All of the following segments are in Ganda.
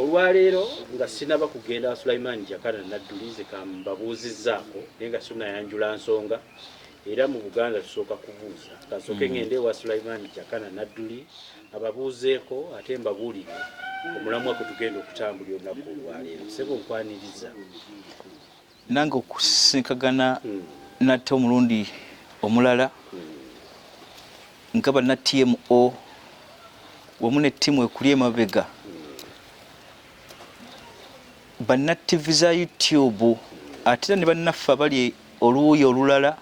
olwaleero nga sinaba kugenda Sulaiman Jakana Nadduli ze kambabuuzizzaako naye nga sinayanjula nsonga era mu Buganda tusooka kubuuza kasooke ngende wa Sulaiman Jakana Nadduli ababuuzeeko ate mbabuulire omulamwa kwe tugenda okutambulira olunaku olwaleero sebo nkwaniriza nange okusinkagana natte omulundi omulala nga banna TMO wamu ne ttiimu ekuli emabega banna TV za YouTube ate ne bannaffe abali oluuyi olulala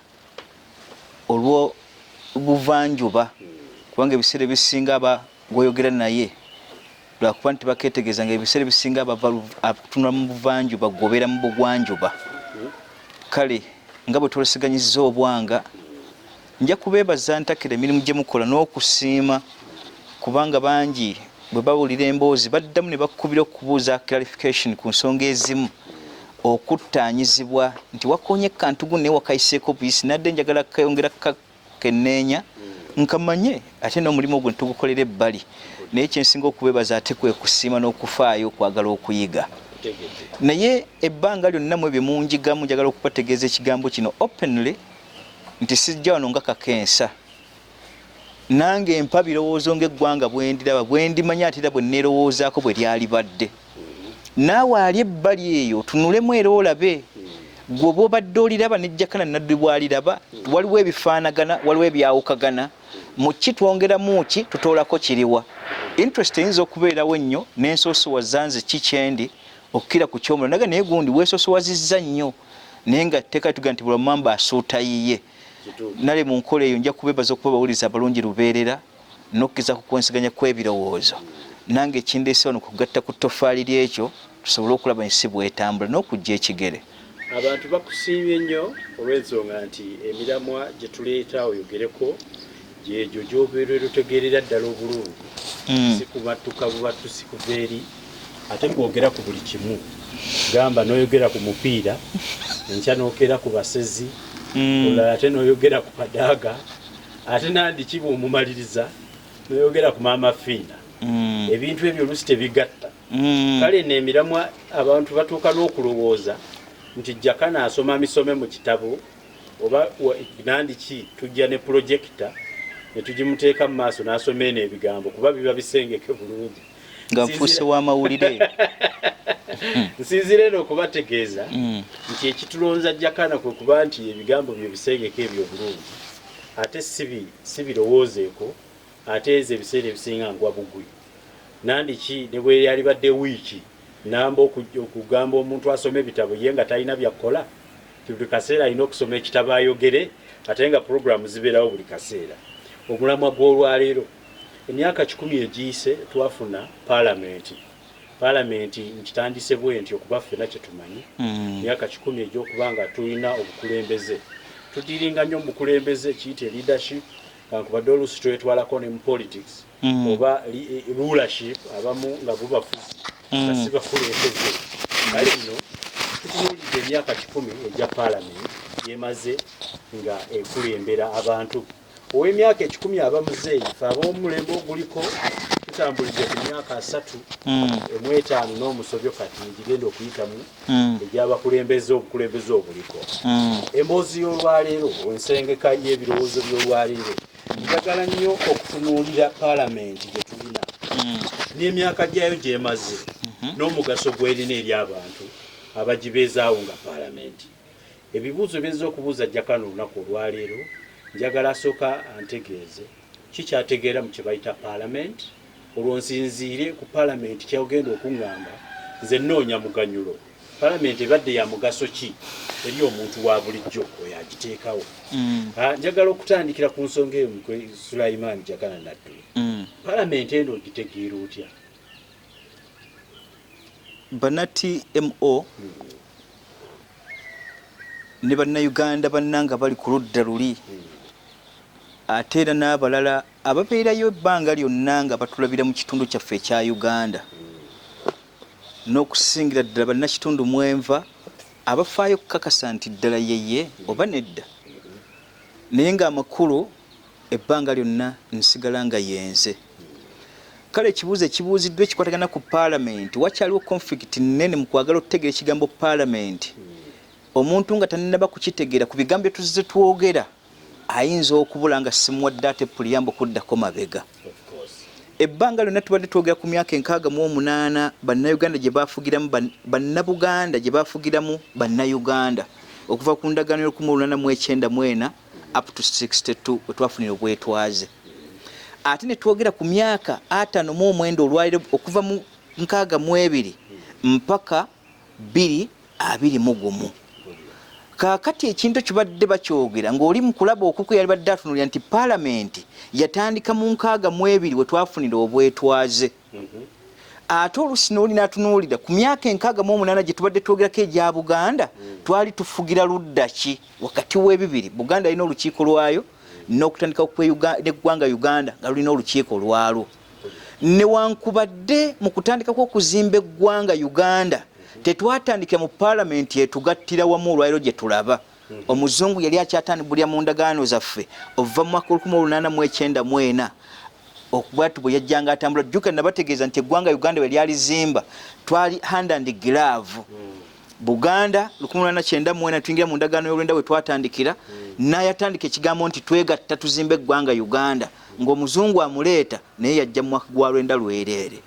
olw'obuvanjuba kubanga ebiseera ebisinga aba gw'oyogera naye lwakuba nti bakeetegeeza nga ebiseera ebisinga atunula mu buvanjuba gobeera mu bugwanjuba kale nga bwe twoleseganyizza obwanga nja kubeebaza ntakira emirimu gye mukola n'okusiima kubanga bangi bwe bawulira emboozi baddamu ne bakkubira okubuuza clarification ku nsonga ezimu okuttaanyizibwa nti wakonye kantugu naye wakayiseeko buyisi nadde njagala kayongera kenneenya nkamanye ate n'omulimu ogwo nitugukolera ebbali naye kyensinga okubeebaza ate kwe kusiima n'okufaayo okwagala okuyiga naye ebbanga lyonna mu ebyo munjigamu njagala okubategeeza ekigambo kino openly nti sijja wano nga kakensa nange mpa birowoozo ng'eggwanga bwendiraba bwendimanya ate era bwe neerowoozaako bwe lyalibadde naawe ali ebbali eyo tunulemu era olabe gwe oba obadde oliraba ne Jakana Nadduli bw'aliraba waliwo ebifaanagana waliwo ebyawukagana mu ki twongeramu ki tutoolako kiriwa interest eyinza okubeerawo ennyo n'ensoosowaza ki kyendi okukira ku kyomulala naga naye gundi weesoosowazizza nnyo naye nga tteeka tuga nti buli mamba asuuta yiye nale mu nkola eyo nja kubeebaza okuba bawuliza abalungi lubeerera n'okkiza ku kwensiganya kw'ebirowoozo nange ekindeese wano kugatta ku ttofaali lyekyo tusobole okulaba ensi bw'etambula n'okujja ekigere abantu bakusiimye ennyo olw'ensonga nti emiramwa gye tuleeta oyogereko gyegyo gy'obeera otegeerera ddala obulungi si kubattuka bubattu si kuva eri ate kwogera ku buli kimu gamba n'oyogera ku mupiira enkya n'okera ku basezi olala ate n'oyogera ku Kadaga ate nandiki bw'omumaliriza n'oyogera ku maama Fiina ebintu ebyo oluusi tebigatta kale n'emiramwa abantu batuuka n'okulowooza nti Jakana asoma misome mu kitabo oba nandiki tujja ne projekita ne tugimuteeka mu maaso n'asoma eno ebigambo kuba biba bisengeke bulungi nga nfuuse w'amawulire nsinzira eno okubategeeza nti ekitulonza Jakana kwe kuba nti ebigambo bye bisengeke ebyo bulungi ate si birowoozeeko ate ezo ebiseera ebisinga ngwa bugwi nandiki ne bwe yalibadde wiiki namba okugamba omuntu asoma ebitabo ye nga talina byakola buli kaseera alina okusoma ekitabo ayogere ate nga puroguramu zibeerawo buli kaseera omulamwa gw'olwaleero emyaka 10 egiyise twafuna paalamenti nkitandise bwe nti okuba ffenna kye tumanyi emyaka 10 egyokuba nga tulina obukulembeze tudiringa nnyo obukulembeze kiyite leadership kankubadde oluusi twetwalako ne mu politics oba rulership abamu nga bubafuzi nga si bakulembeze kale nno tutunuulidde emyaka 10 egya paalamenti yemaze nga ekulembera abantu ow'emyaka 10 abamuzeeyi fe ab'omulembe oguliko tutambulidde ku myaka 3 n'omusobyo kati ngigenda okuyitamu egy'abakulembeze obukulembeze obuliko emboozi y'olwaleero ensengeka y'ebirowoozo by'olwaleero njagala nnyo okutunuulira paalamenti gye tulina n'emyaka gyayo gy'emaze n'omugaso gw'erina eri abantu abagibeezaawo nga paalamenti ebibuuzo byezza okubuuza Jakana olunaku olwaleero njagala asooka antegeeze kikyategeera mu kye bayita paalamenti olwo nsinziire ku paalamenti kyagenda okuŋŋamba nze nnoonya muganyulo paalamenti ebadde ya mugaso ki eri omuntu wa bulijjo oyo agiteekawo njagala okutandikira ku nsonga eyo Sulaiman Jakana Nadduli paalamenti eno ogitegeera otya banna TMO ne bannayuganda bannanga bali ku ludda luli ate era n'abalala ababeerayo ebbanga lyonna nga batulabira mu kitundu kyaffe ekya Uganda n'okusingira ddala bannakitundu mwenva abafaayo okukakasa nti ddala yeye oba nedda naye ng'amakulu ebbanga lyonna nsigala nga yenze kale ekibuuzo ekibuuziddwa ekikwatagana ku paalamenti wakyaliwo conflict nnene mu kwagala okutegeera ekigambo paalamenti omuntu nga tannaba kukitegeera ku bigambo bye tuzze twogera ayinza okubula nga simuwadde ate puliyambo kuddako mabega ebbanga lyonna tubadde twogera ku myaka 68 bannayuganda gye baafugiramu bannabuganda gye baafugiramu bannayuganda okuva ku ndagaano y'1894 up to 62 we twafunira obwetwaze ate ne twogera ku myaka 59 olwaliro okuva mu 62 mpaka 2021 kakati ekintu kibadde bakyogera ng'oli mu kulaba okuku yali badde atunulira nti paalamenti yatandika mu 62 we twafunira obwetwaze ate oluusi n'oli n'atunuulira ku myaka 68 gye tubadde twogerako egya Buganda twali tufugira ludda ki wakati w'ebibiri Buganda alina olukiiko lwayo n'okutandika n'eggwanga Uganda nga lulina olukiiko lwalwo newankubadde mu kutandika kw'okuzimba eggwanga Uganda tetwatandikira mu paalamenti yetugattira wamu olwaliro gye tulaba omuzungu yali akyatandibulira mu ndagaano zaffe ova mu mwaka 1894 okubwatu bwe yajjanga atambula jjuka nabategeeza nti eggwanga Uganda bwe lyalizimba twali hand and glove Buganda 1894 tuyingira mu ndagaano y'olwenda we twatandikira n'ayatandika ekigambo nti twegatta tuzimbe eggwanga Uganda ng'omuzungu amuleeta naye yajja mu mwaka gwa lwenda lwereere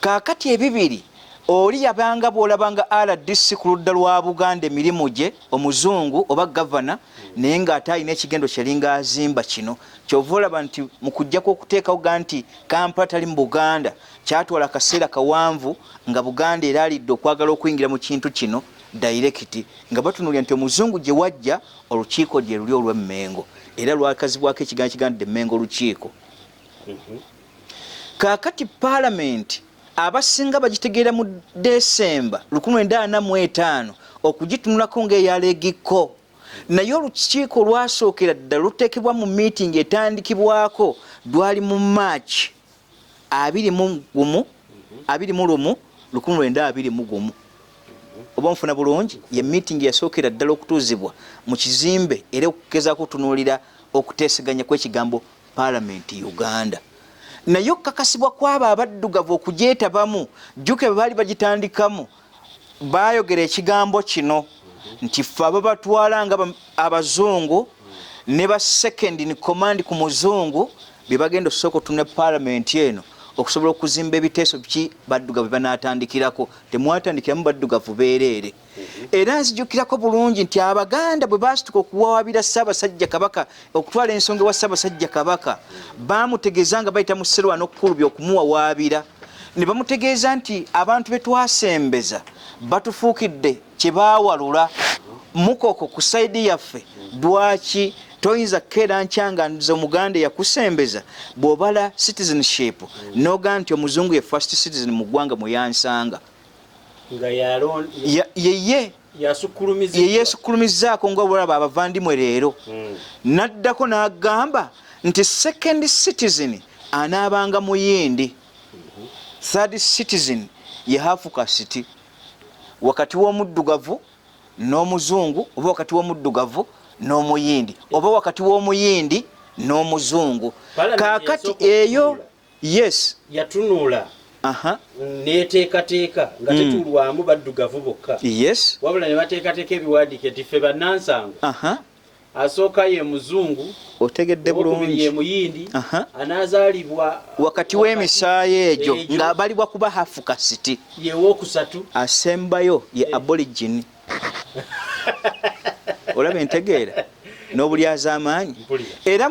kaakati ebibiri oli yabanga bw'olabanga RDC ku ludda lwa Buganda emirimu gye omuzungu oba gavana naye ng'ate alina ekigendo kyalinga azimba kino kyova olaba nti mu kujjako okuteekawo ga nti Kampala tali mu Buganda kyatwala akaseera kawanvu nga Buganda era alidde okwagala okuyingira mu kintu kino direct nga batunulira nti omuzungu gye wajja olukiiko gye luli olw'Emmengo era lwakazibwako ekigambo kigandidde Emmengo olukiiko kaakati paalamenti abasinga bagitegeera mu Desemba 1945 okugitunulako ng'eyalegiko naye olukiiko lwasookera ddala luteekebwa mu meeting etandikibwako lwali mu March 1921 oba nfuna bulungi ye meeting yasookera ddala okutuuzibwa mu kizimbe era okugezaako okutunuulira okuteeseganya kw'ekigambo paalamenti Uganda naye okukakasibwa kw'abo abaddugavu okugyetabamu jjuke bwe baali bagitandikamu baayogera ekigambo kino nti ffe abo batwala nga abazungu ne ba second in command ku muzungu bye bagenda okusooka otunula paalamenti eno okusobola okuzimba ebiteeso biki baddugavu banaatandikirako temwatandikiramu baddugavu beereere era nzijukirako bulungi nti abaganda bwe baasituka okuwawaabira Ssaabasajja Kabaka okutwala ensonga ewa Ssaabasajja Kabaka baamutegeeza nga bayita mu Sserwano Kulubya okumuwawaabira ne bamutegeeza nti abantu be twasembeza batufuukidde kye baawalula mukoko ku sayidi yaffe lwaki toyinza kukeera nkyanga nze omuganda yakusembeza bw'obala citizenship noga nti omuzungu ye first citizen mu ggwanga mwe yansanga yeye yeyeesukulumizaako nga olaba abavandimwe leero naddako n'agamba nti second citizen anaabanga muyindi third citizen ye hafukasiti wakati w'omuddugavu n'omuzungu oba wakati w'omuddugavu n'omuyindi oba wakati w'omuyindi n'omuzungu kaakati eyo yes yatunula neteekateeka nga tetulwamu baddugavu bokka yes wabula ne bateekateeka ebiwandiike nti ffe bannansango asooka ye muzungu otegedde bulungi ye muyindi anaazaalibwa wakati w'emisaayi egyo ng'abalibwa kuba hafukasiti ye wookusatu asembayo ye aborigini olaba entegeera n'obulyaza amaanyi era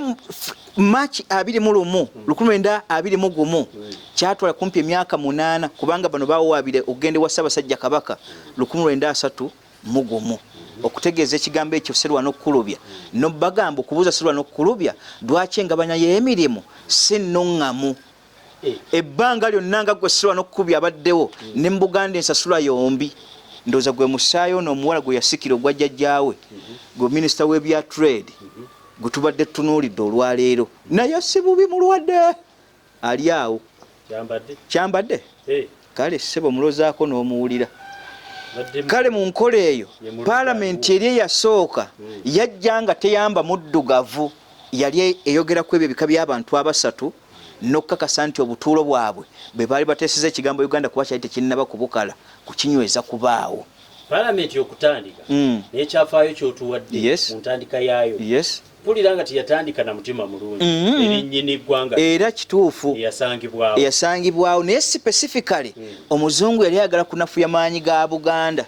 March 1921 kyatwala kumpi emyaka 8 kubanga bano bawaabire okugenda wa Ssaabasajja Kabaka 1921 okutegeeza ekigambo ekyo Sserwano Kulubya no bagamba okubuuza Sserwano Kulubya lwaki engabanya y'emirimu si nnoŋŋamu ebbanga lyonna nga gwe Sserwano Kulubya abaddewo ne mu Buganda ensasula yombi ndowooza gwe musaayi ono omuwala gwe yasikira ogwa jjajjaawe gwe minisita w'ebya trade gwe tubadde tutunuulidde olwaleero naye si bubi mulwadde ali awo kyambadde kale ssebo mulozaako n'omuwulira kale mu nkola eyo paalamenti eri eyasooka yajja nga teyamba muddugavu yali eyogera ku ebyo ebika by'abantu abasatu n'okukakasa nti obutuulo bwabwe bwe baali bateeseza ekigambo Uganda kuba kyali tekinnaba kubukala kukinyweza kubaawo. Palamenti okutandika n'ekyafaayo ky'otuwadde mu ntandika yaayo mpulira nga teyatandika na mutima mulungi erinnyini ggwanga era kituufu eyasangibwawo naye specifically omuzungu yali ayagala kunafuya maanyi ga Buganda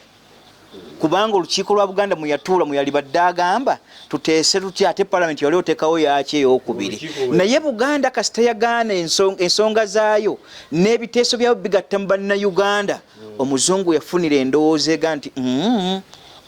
kubanga olukiiko lwa Buganda muyatuula muyali badde agamba tuteese tutya ate palamenti yali oteekawo yaaki ey'okubiri naye Buganda kasita yagaana ensonga zaayo n'ebiteeso byabo bigatta mu bannayuganda omuzungu yafunira endowooza ega nti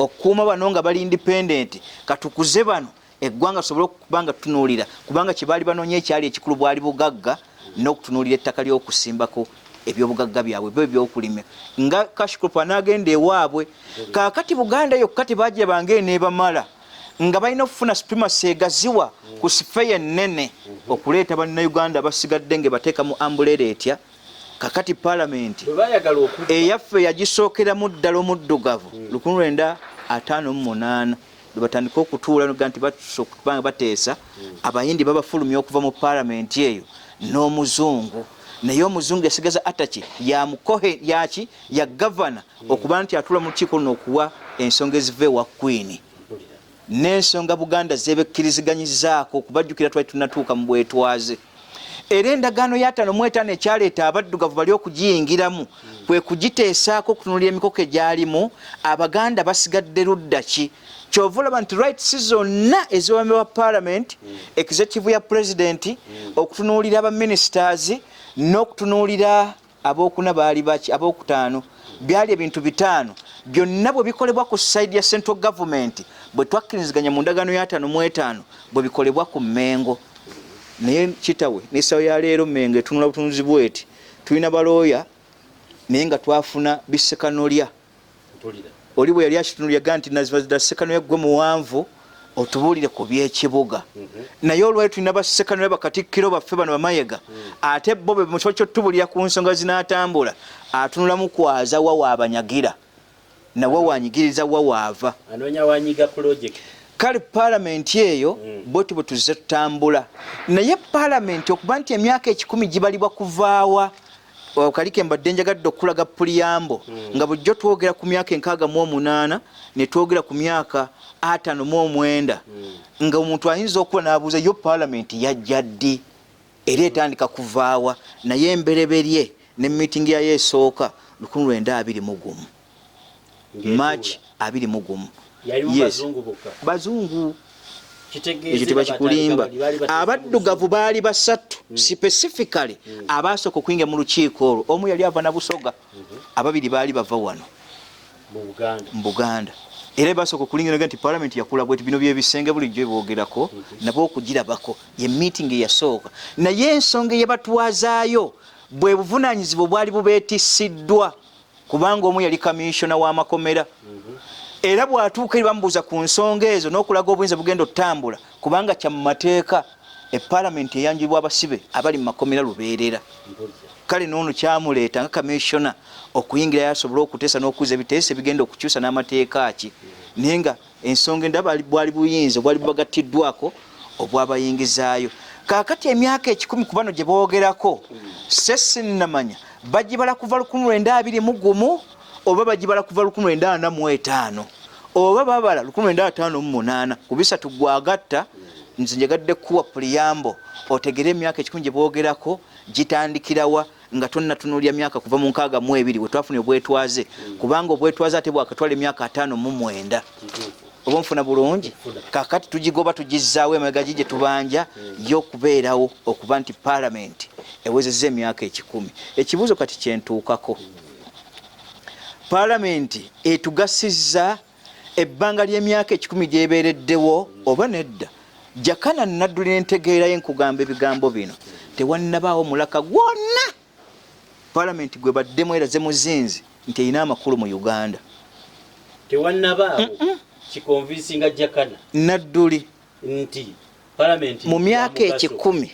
okukuuma bano nga bali independent katukuze bano eggwanga tusobole okuba nga tutunuulira kubanga kye baali banoonya ekyali ekikulu bwali bugagga n'okutunuulira ettaka ly'okusimbako ebyobugagga byabwe byo ebyokulima nga Kashikupa n'agenda ewaabwe kaakati Buganda yokka tebaagirabanga eneebamala nga balina okufuna supremacy egaziwa ku sifeya ennene okuleeta bannayuganda basigadde nga bateeka mu ambulera etya kakati palamenti eyaffe yagisookeramu ddala omuddugavu 1958 lwe batandika okutuula nga nti basooka bateesa abayindi babafulumya okuva mu palamenti eyo n'omuzungu naye omuzungu yasigaza ataki yamukohe yaki ya gavana okuba nti atula mu lukiiko luno okuwa ensonga eziva ewa Queen n'ensonga Buganda zebekkiriziganyizaako okubajjukira twali tunatuuka mu bwetwaze era endagaano ya 55 ekyaleeta abaddugavu bali okugiyingiramu kwe kugiteesaako okutunulira emikoko egyalimu Abaganda basigadde ludda ki kyova olaba nti rights zonna eziwamibwa parliament executive ya president okutunuulira abaministers n'okutunuulira abookuna baali baki abookutaano byali ebintu bitaano byonna bwe bikolebwa ku side ya central government bwe twakkiriziganya mu ndagaano ya 55 bwe bikolebwa ku Mmengo naye kitawe n'essawo ya leero Mmengo etunula butunuzi bweti tulina balooya naye nga twafuna bisekanolya oli bwe yali akitunulyaga nti nazisekano yaggwe muwanvu otubuulire ku by'ekibuga naye olwali tulina basekano bakatikkiro baffe bano bamayega ate bo be mukyokyo tubulira ku nsonga zinaatambula atunulamu kwaza wa waabanyagira nawe wanyigiriza wa waava anoonya wanyiga project kale palamenti eyo boti bwe tuzze tutambula naye palamenti okuba nti emyaka 10 gibalibwa kuvaawa Kalike mbadde njagadde okulaga puliyambo nga bujjo twogera ku myaka 68 ne twogera ku myaka 59 nga omuntu ayinza okuba n'abuuza yo palamenti yajja ddi era etandika kuvaawa naye embereberye ne meeting ya esooka 1921 March 21 bazungu ekyo bakikulimba abaddugavu baali basatu specifically abasooka okuyingira mu lukiiko olwo omu yali ava na Busoga ababiri baali bava wano mu Buganda era basooka okulingira nti palamenti yakula bweti bino byebisenge bulijjo boogerako nabo okugirabako ye meeting eyasooka naye ensonga eyabatwazaayo bwe buvunaanyizibwa bwali bubeetissiddwa kubanga omu yali kamisona w'amakomera era bwatuuka eri bamubuuza ku nsonga ezo n'okulaga obuyinza bugenda otambula kubanga kya mu mateeka epalamenti eyanjibwa abasibe abali mu makomera lubeerera kale n'ono kyamuleeta nga kamisona okuyingira yasobola okuteesa n'okuza ebiteeso ebigenda okukyusa n'amateeka ki naye nga ensonga endaba bwali buyinza bwali bubagattiddwako obwabayingizaayo kaakati emyaka 10 ku bano gye boogerako sesinnamanya bagibala kuva 1921 oba bagibala kuva 1945 oba babala 1958 kubisatu gwagatta nze njagadde kuwa puliyambo otegere emyaka 10 gye boogerako gitandikirawa nga tonnatunulya myaka kuva mu 62 we twafuna obwetwaze kubanga obwetwaze ate bwakatwala emyaka 59 oba nfuna bulungi kakati tugigoba tugizzaawo emabega gye tubanja y'okubeerawo okuba nti palamenti ewezezza emyaka 10 ekibuuzo kati kyentuukako palamenti etugasizza ebbanga ly'emyaka 10 gyebeereddewo oba nedda Jakana Nadduli n'entegeera y'enkugamba ebigambo bino tewannabaawo mulaka gwonna palamenti gwe baddemu eraze muzinzi nti erina amakulu mu Uganda tewannabaawo kikonvinsinga Jakana Nadduli nti palamenti mu myaka 10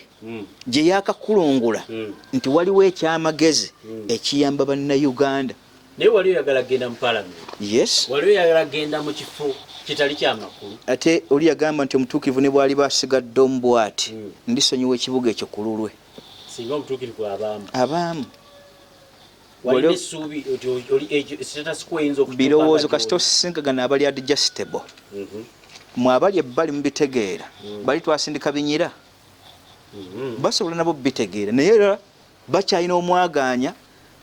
gye yakakulungula nti waliwo ekyamagezi ekiyamba bannayuganda naye wali oyagala genda mu palamenti yes wali oyagala genda mu kifo kitali kyamakulu ate oli yagamba nti omutuukivu ne bwali basigadde omubwati ndisonyiwa ekibuga ekyo ku lulwe singa omutuukirivu abaamu walina essuubi oli status quo eyinza okutuuka birowoozo kasita osisinkagana abali adjustable mwe abali ebbali mubitegeera bali twasindika binyira basobola nabo bitegeera naye era bakyalina omwaganya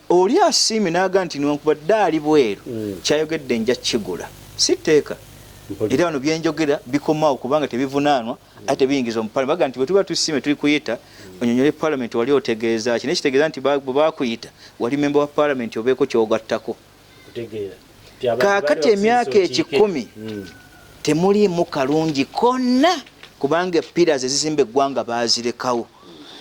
oli asiimye n'aga nti newankubadde ali bweru kyayogedde nja kigula sitteeka era bano byenjogera bikomawo kubanga tebivunaanwa ate tebiyingiza omupalame baga nti bwe tuba tusiime tuli kuyita onyonyole palamenti wali otegeeza ki nekitegeeza nti bwe bakuyita wali memba wa palamenti obeeko kyogattako kaakati emyaka 10 temuliimu kalungi konna kubanga pillars ezizimba eggwanga baazirekawo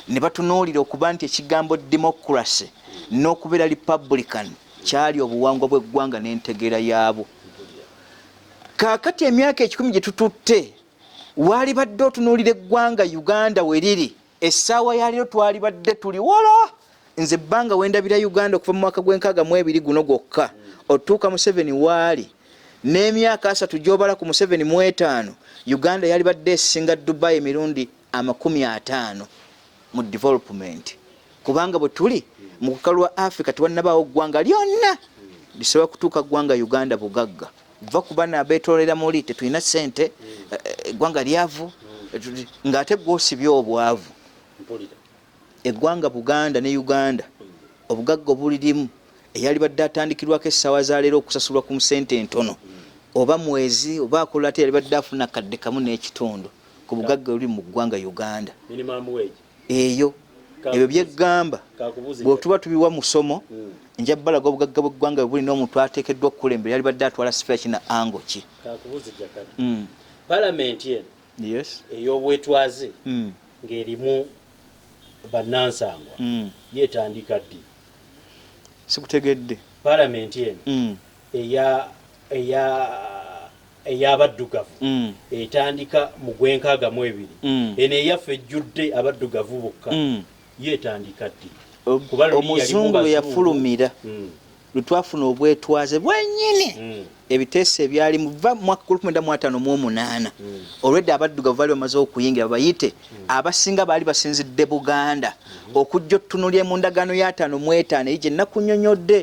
ne batunuulira okuba nti ekigambo democracy n'okubeera republican kyali obuwangwa bw'eggwanga n'entegeera yaabwo. Kaakati emyaka 10 gye tututte wali badde otunuulira eggwanga Uganda we liri essaawa ya leero twali badde tuli wala nze ebbanga wendabira Uganda okuva mu mwaka gw'enkaaga guno gwokka otuuka mu 7 waali n'emyaka 3 gy'obala ku mu 7 mu 5 Uganda yali badde esinga Dubai emirundi 50 mu development kubanga bwe tuli mu kukalu wa Africa tewannabaawo ggwanga lyonna lisobola kutuuka ggwanga Uganda bugagga va kubana abeetolera muli tetulina ssente eggwanga lyavu ng'ate gw'osibye obwavu eggwanga Buganda ne Uganda obugagga obulirimu eyali badde atandikirwako essaawa za leero okusasulwa ku ssente entono oba mwezi oba akola ate yali badde afuna kadde kamu n'ekitundu ku bugagga buli mu ggwanga Uganda eyo ebyo byeggamba bwe tuba tubiwa musomo nja balaga obugagga bw'eggwanga buli n'omuntu ateekeddwa okukulembera yali badde atwala sifeera kina ango ki palamenti eno ey'obwetwaze ng'erimu bannansangwa yeetandika ddi sikutegedde palamenti eno ey'abaddugavu etandika mu gw'enkaaga mu 2 eno eyaffe ejjudde abaddugavu bokka yeetandika ddi omuzungu lwe yafulumira lwe twafuna obwetwaze bwennyini ebiteeso ebyali muva mu mwaka 1958 olwedde abaddugavu bali bamaze okuyingira bayite abasinga baali basinzidde Buganda okujja otutunuulira mu ndagaano ya 5 eyi gye nakunnyonnyodde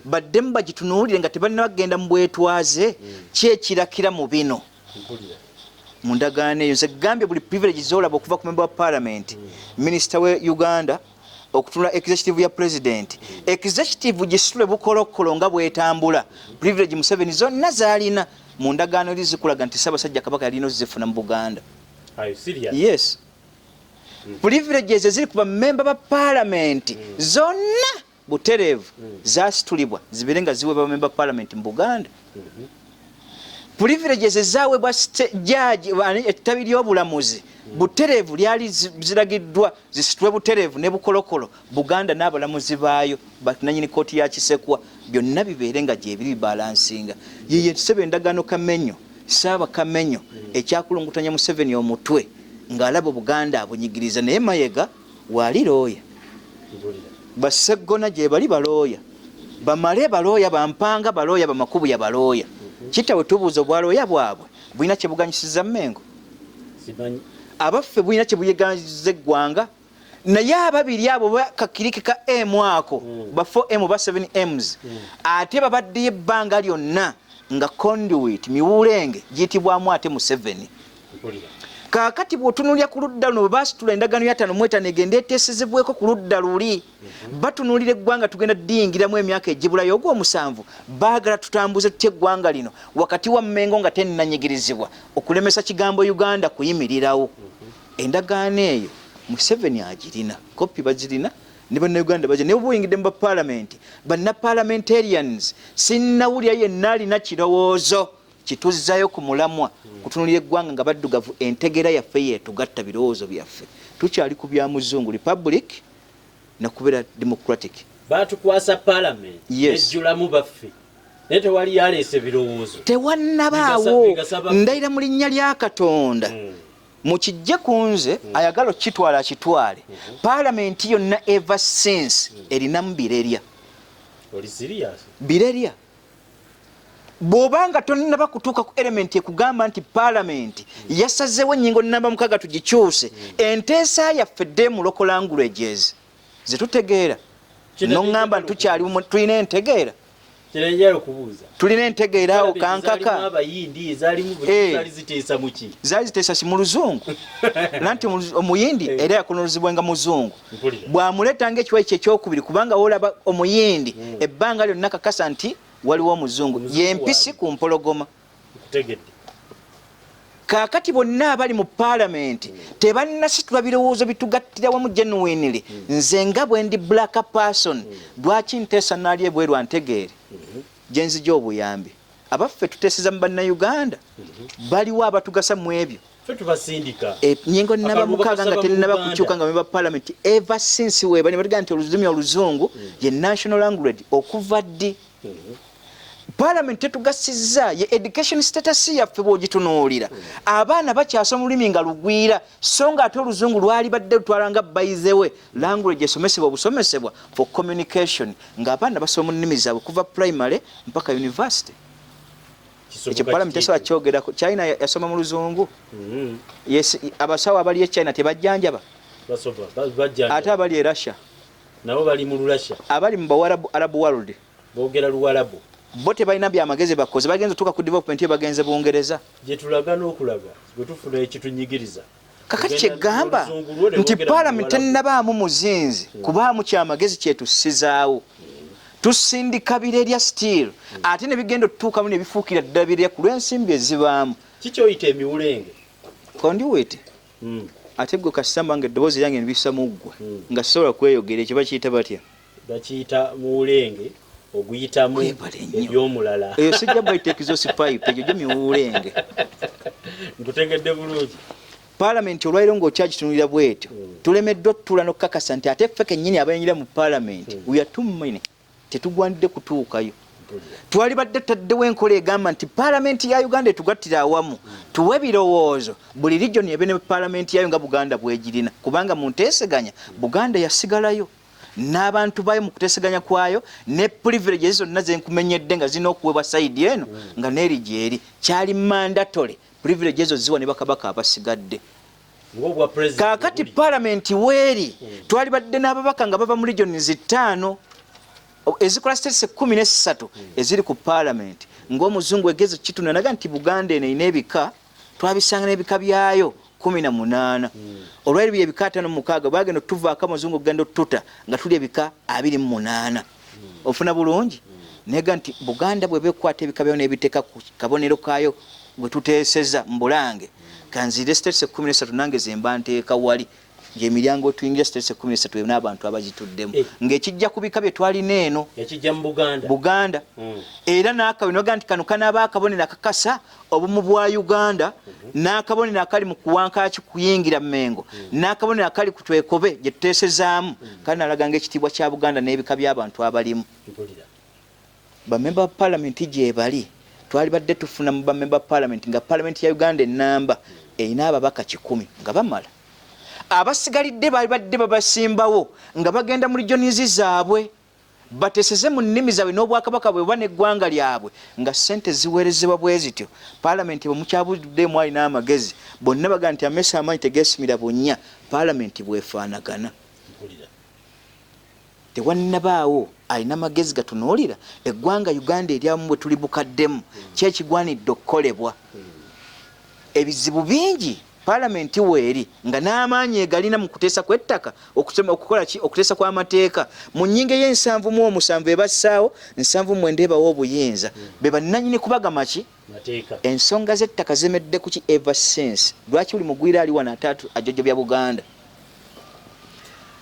baddemu bagitunuulire nga tebalina bagenda mu bwetwaze ki ekirakira mu bino mu ndagaano eyo nze gambye buli privilege z'olaba okuva ku memba wa parliament minisita we Uganda okutunula executive ya president executive gisule bukolokolo nga bwetambula privilege Museveni zonna zaalina mu ndagaano eri zikulaga nti Ssaabasajja Kabaka yalina ozifuna mu Buganda. Yes. Privileges eziri ku bamemba ba parliament zonna butereevu zaasitulibwa zibeere nga ziweebwa bamemba ba parliament mu Buganda. Privileges ezaweebwa judge ettabi ly'obulamuzi butereevu lyali ziragiddwa zisitulwe butereevu ne bukolokolo Buganda n'abalamuzi baayo bananyini kooti ya Kisekwa byonna bibeere nga gyebiri balansinga yiye tusebe endagaano Kamenyo Ssaaba Kamenyo ekyakulungutanya Museveni omutwe ng'alaba Buganda abunyigiriza naye Mayega waali looya Baseggona gye bali balooya bamale balooya bampanga balooya bamakubu ya balooya kitawe tubuuza obwalooya bwabwe bulina kye buganyisiza Mmengo abaffe bulina kye buyeganyiza eggwanga naye ababiri abo bakakiriki ka M ako ba 4M ba 7Ms ate babaddeyo ebbanga lyonna nga conduit miwulenge giyitibwamu ate Museveni. Kaakati bw'otunuulira ku ludda luno bwe baasitula endagaano ya 5 egenda eteesezebweko ku ludda luli batunuulira eggwanga tugenda ddiyingiramu emyaka egibulayo ogw'omusanvu baagala tutambuze tutya eggwanga lino wakati wa Mmengo nga tennanyigirizibwa okulemesa kigambo Uganda kuyimirirawo. Endagaano eyo Museveni agirina kopi bazirina ne bannayuganda baje ne buyingidde mu parliament banna parliamentarians sinnawulira yenna alina kirowoozo kituzzayo ku mulamwa kutunulira eggwanga nga baddugavu entegera yaffe yeetugatta birowoozo byaffe tukyali ku bya muzungu republic nakubeera democratic batukwasa parliament ejjulamu baffe naye tewali yaleese birowoozo tewannabaawo ndayira mu linnya lya Katonda mukijje kunze ayagala okitwala akitwale parliament yonna ever since erinamu birerya bw'obanga tonnaba kutuuka ku element ekugamba nti parliament yasazeewo ennyingo nnamba 6 tugikyuse enteesa yaffe dde mu local languages zetutegeera noŋŋamba tukyali tulina entegeera tulina entegeera awo kankaka zaali ziteesa si mu luzungu nanti omuyindi era yakonolozebwenga muzungu bw'amuleeta ng'ekiwayi kye ekyokubiri kubanga woolaba omuyindi ebbanga lyonna kakasa nti waliwo omuzungu yempisi ku mpologoma kaakati bonna abali mu paalamenti tebannasitula birowoozo bitugattira wamu genuinely nze nga bwe ndi black person lwaki nteesa naali ebweru antegeere gye nzija obuyambi abaffe tuteeseza mu bannayuganda baliwo abatugasa mu ebyo nyingo nnaba mukaaga nga tennaba kukyuka nga meba paalamenti ever since weba ne batugamba nti olulimi oluzungu ye national language okuva ddi Parliament tetugasizza ye education status yaffe bw'ogitunuulira abaana bakyasoma olulimi nga lugwira so nga ate oluzungu lwali badde lutwalanga by the way language esomesebwa obusomesebwa for communication ng'abaana basoma mu nnimi zaabwe kuva primary mpaka university ekyo Parliament tesobola kyogerako China yasoma mu luzungu yes abasawo abali e China tebajjanjaba ate abali e Russia nabo bali mu Russia abali mu bawarabu Arab world boogera Luwarabu bo tebalina byamagezi bakoze bagenze tuka ku development bagenze Bungereza gye tulaga n'okulaga gwe tufuna ekitunyigiriza kakati kyegamba nti Parliament ennabaamu muzinzi kubaamu kyamagezi kyetussizaawo tusindika birerya steel ate ne bigenda otutuukamu ne bifuukira ddala birerya ku lw'ensimbi ezibaamu kikyoyita emiwulenge kondiwete ate gwe kasamba nga eddoboozi lyange nebissa mu ggwe nga sisobola kweyogera ekyo bakiyita batya bakiyita muwulenge oguyitamu ebyomulala eyo sijja bayita exhaust pipe egyo gye miwulenge nkutegedde bulungi Parliament olwairo ng'okyagitunulira bwetyo tulemeddwa otutuula n'okukakasa nti ate ffe kennyini abayingira mu Parliament we are too many tetugwanidde kutuukayo twali badde taddewo enkola egamba nti Parliament ya Uganda etugattira awamu tuwe birowoozo buli region ebe ne Parliament yayo nga Buganda bwegirina kubanga mu nteeseganya Buganda yasigalayo n'abantu bayo mu kuteeseganya kwayo ne privileges zonna zenkumenyedde nga zina okuweebwa side eno nga neeri gyeri kyali mandatory privileges ezo ziwa ne bakabaka abasigadde kaakati Parliament weeri twali badde n'ababaka nga bava mu regions 5 ezikola states 13 eziri ku Parliament ng'omuzungu egezo kituna naga nti Buganda eno ina ebika twabisanga n'ebika byayo 18 olwali bye bika 5 bagenda otuvaako amazungu genda otuta nga tuli ebika 28 ofuna bulungi nega nti Buganda bwe bekwata ebika byayo n'ebiteeka ku kabonero kaayo bwe tuteeseza mbulange kanzire states 13 nange zemba nteeka wali ng'emiryango tuyingira states 13 n'abantu abagituddemu ng'ekijja ku bika bye twalina eno ekijja mu Buganda era n'akabonero noga nti kano kanaaba akabonero akakasa obumu bwa Uganda n'akabonero akali mu kuwankaaki kuyingira Mmengo n'akabonero akali ku Twekobe gye tuteesezaamu kandi nalaga ng'ekitiibwa kya Buganda n'ebika by'abantu abalimu bamemba ba Parliament gye bali twali badde tufuna mu bamemba Parliament nga Parliament ya Uganda ennamba erina ababaka 10 nga bamala abasigalidde bali badde babasimbawo nga bagenda mu regions zaabwe bateseze mu nnimi zaabwe n'obwakabaka bwe bane eggwanga lyabwe nga ssente ziweerezebwa bwe zityo Parliament bwe mukyabudde mwali n'amagezi bonna baga nti amesa amanyi tegeesimira bunnya Parliament bwefaanagana tewannabaawo alina magezi gatunuulira eggwanga Uganda eryamu bwe tuli bukaddemu kyekigwanidde okukolebwa ebizibu bingi Parliament weeri nga n'amaanyi egalina mu kuteesa kw'ettaka okukola ki okuteesa kw'amateeka mu nnyingo y'ensanvu mu omusanvu ebassaawo 79 ebawo obuyinza be bannannyini kubagama ki ensonga z'ettaka zemedde ku ki ever since lwaki buli mugwira ali wano ataatu ajjojjobya Buganda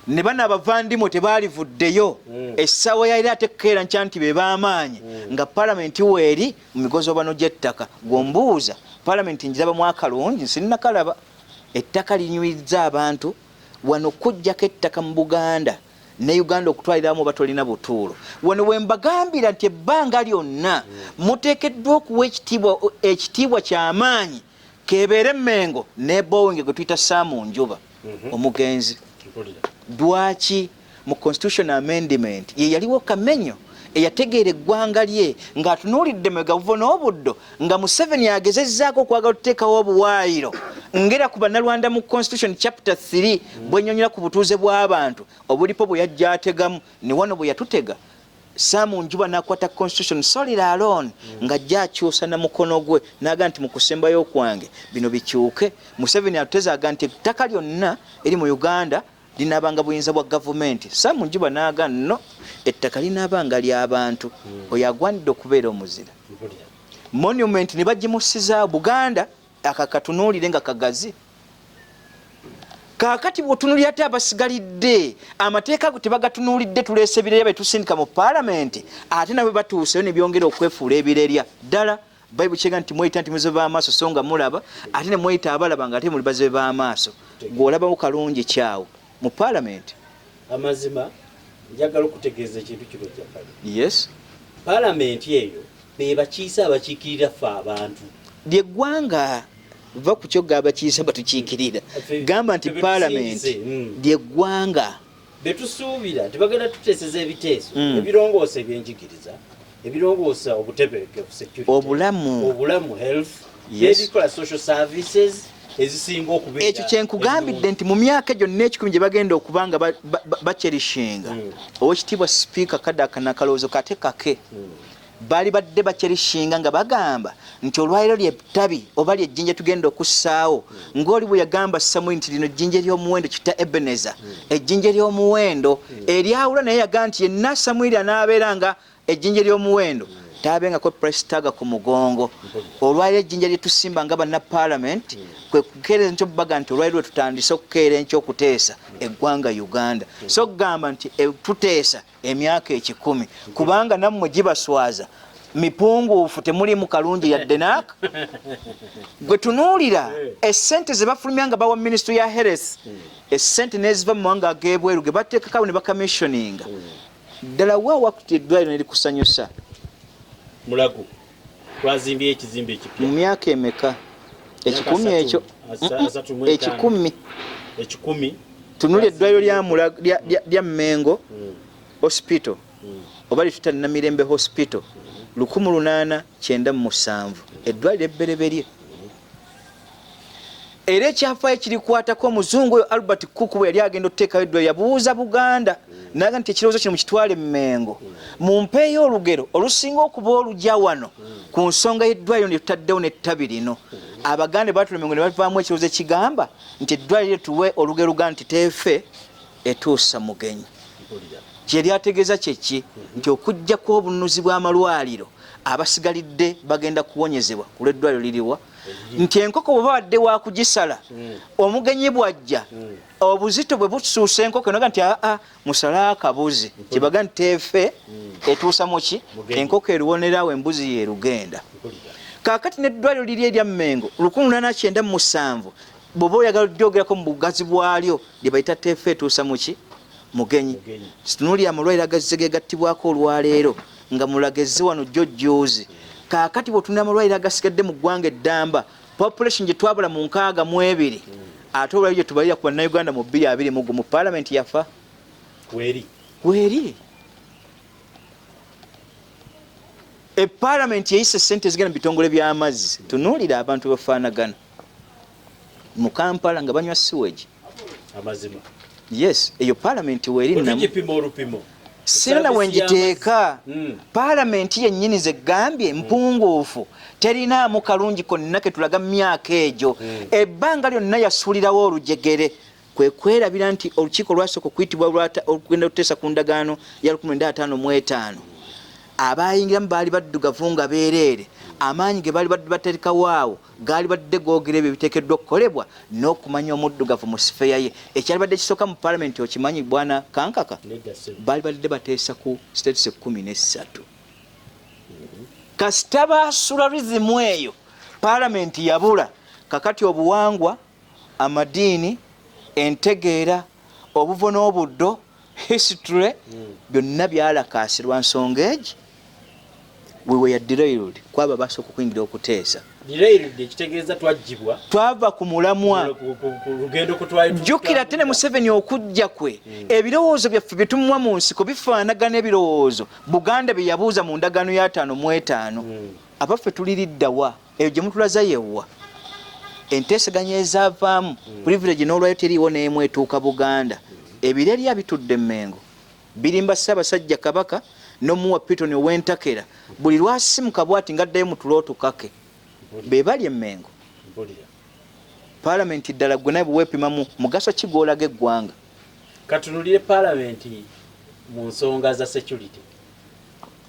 ne bana abavandimwe tebaalivuddeyo essaawa yaira atekkeera nkya nti be b'amaanyi nga Parliament weeri mu migozobano gy'ettaka gwombuuza Parliament njiraba mwakalungi sinna kalaba ettaka linywiza abantu wano kujjako ettaka mu Buganda ne Uganda okutwaliramu batolina butuulo wano wembagambira nti ebbanga lyonna muteekeddwa okuwa ekitiibwa ky'amaanyi kebeere Mmengo ne Boeing gwe tuyita Saamu Njuba omugenzi lwaki mu constitutional amendment ye yaliwo kamenyo eyategeera eggwanga lye ng'atunuulidde mu gavana obuddo nga Museveni agezezzaako okwagala okuteekawo obuwaayiro ngera ku bannalwanda mu constitution chapter 3 bwennyonnyola ku butuuze bw'abantu obulipo bwe yajja ategamu ne wano bwe yatutega Saamu Njuba n'akwata constitution solid alone ng'ajja akyusa na mukono gwe n'aga nti mu kusembayo kwange bino bikyuke. Museveni atuzaaga nti ettaka lyonna eri mu Uganda linaabanga buyinza bwa gavumenti. Saamu Njuba n'aga no, ettaka linaabanga ly'abantu. Oyo agwanidde okubeera omuzira. Monument ne bagimusiza Buganda akakatunuulire nga kagazi. Kaakati bw'otunuulira ate abasigalidde amateeka ago tebagatunuulidde tuleese birerya bye tusindika mu paalamenti ate nabwe batuuseyo ne byongera okwefuula ebirerya ddala. Bayibuli kyega nti mweyita nti muzibe b'amaaso so nga mulaba ate ne mweyita abalaba nga ate muli bazibe b'amaaso gw'olabawo kalungi kyawo mu paalamenti. Amazima njagala okutegeeza ekintu kino Jakana. Yes. Paalamenti eyo be bakiise abakiikirira ffe abantu. Lyeggwanga va ku kyo abakiise batukiikirira. Gamba nti paalamenti lyeggwanga be tusuubira nti bagenda tuteeseza ebiteeso ebirongoosa ebyenjigiriza ebirongoosa obutebenkevu security obulamu health ebikola social services ezisinga okubeera. Ekyo kyenkugambidde nti mu myaka gyonna ekikumi gye bagenda okuba nga bacherishinga Oweekitiibwa Sipiika Kadaga n'akalowoozo kate kake bali badde bacherishinga nga bagamba nti olwaliro ly'ettabi oba ly'ejjinja tugenda okussaawo ng'oli bwe yagamba Samuel nti lino ejjinja ery'omuwendo kita Ebeneza ejjinja ery'omuwendo eryawula naye yagaa nti yenna Samuel anaabeera nga ejjinja ery'omuwendo taabengako price tag ku mugongo. Olwaliro ejjinja lye tusimba nga banna paalamenti kwe kukeereza nti obubaga nti olwaliro tutandise okukeera enkyokuteesa eggwanga Uganda. So kugamba nti tuteesa emyaka 10 kubanga nammwe gibaswaza mipunguufu temulimu kalungi yadde naaka. Gwe tunuulira essente ze bafulumya nga bawa minisitule ya health essente neziva mu mawanga ag'ebweru ge bateekakawo ne bakamissioninga ddala waawakuti eddwaliro nerikusanyusa. Mulago twazimbye ekizimbe ekipya mu myaka emeka? 10 ekyo 10 tunuli eddwaliro lya Mengo hospital oba lituta Namirembe hospital 1897 eddwaliro ebbereberye. Era ekyafaayo kirikwatako omuzungu oyo Albert Cook bwe yali agenda okuteekayo eddwaliro yabuuza Buganda naga nti ekirowoozo kino mukitwale Mengo mumpeeyo olugero olusinga okuba olujja wano ku nsonga y'eddwaliro ne tutaddewo n'ettabi lino. Abaganda baatula Mengo ne bavaamu ekirowoozo ekigamba nti eddwaliro tuwe olugero ga nti teefe etuusa mugenyi. Kye lyategeeza kyeki nti okujja kw'obununuzi bw'amalwaliro abasigalidde bagenda kuwonyezebwa ku lw'eddwaliro liriwa nti enkoko bwe babadde wakugisala omugenyi bwajja obuzito bwe busuusa enkoko noga nti musala akabuzi kibaga nti teefe etuusa muki enkoko eruwonerawo embuzi yerugenda. Kaakati n'eddwaliro liri erya Mengo 1897 bw'oba oyagala odyogerako mu bugazi bwalyo lye bayita teefe etuusa muki mugenyi. Situnuulira amalwaliro agazze geegattibwako olwaleero nga mulageze wano jjojjoozi. Kaakati bw'otunula amalwaliro agasigadde mu ggwanga eddamba population gye twabula mu 62 ate olwaliro gye tubalira ku bannayuganda mu 2020 mu paalamenti yafa weri. Epaalamenti yeyise ssente zigenda mu bitongole by'amazzi. Tunuulira abantu bafaanagana mu Kampala nga banywa sewage. Amazima. Yes, eyo paalamenti weri olupimo sirina wenjiteeka. Paalamenti yennyini zegambye mpunguufu terinaamu kalungi konna ke tulaga mu myaka egyo. Ebbanga lyonna yasuulirawo olujegere kwe kwerabira nti olukiiko lwasooka okuyitibwa okugenda okuteesa ku ndagaano ya 1955 abayingiramu baali baddugavu nga beereere. Amaanyi ge baali badde baterekawo awo gaali badde googera ebyo biteekeddwa okukolebwa n'okumanya omuddugavu mu sifeya ye. Ekyali badde kisooka mu paalamenti okimanyi bwana Kankaka baali badde bateesa ku status 13 kasita baasula rizimu eyo paalamenti yabula. Kakati obuwangwa amadiini entegeera obuvo n'obuddo history byonna byalakaasirwa nsonga egi. we were derailed kwaba basooka okuyingira okuteesa derailed ekitegeeza twajjibwa twava ku mulamwa lugendo kutwali jjukira ate ne Museveni okujja kwe ebirowoozo byaffe bye tumuwa mu nsiko bifaanagana ebirowoozo Buganda bye yabuuza mu ndagaano ya 5 abaffe tuliriddawa eyo gye mutulaza yewwa enteeseganya ezaavaamu privilege n'olwayo teriiwo n'emu etuuka Buganda ebiro eri abitudde Mmengo birimba Ssaabasajja Kabaka n'omuwa Pitoni ow'entakera buli lwasimuka bw'ati ngaddayo mu tulootukake be bali e Mmengo Parliament ddala gwe naye bweweepimamu mugaso ki gw'olaga eggwanga katunulire Parliament mu nsonga za security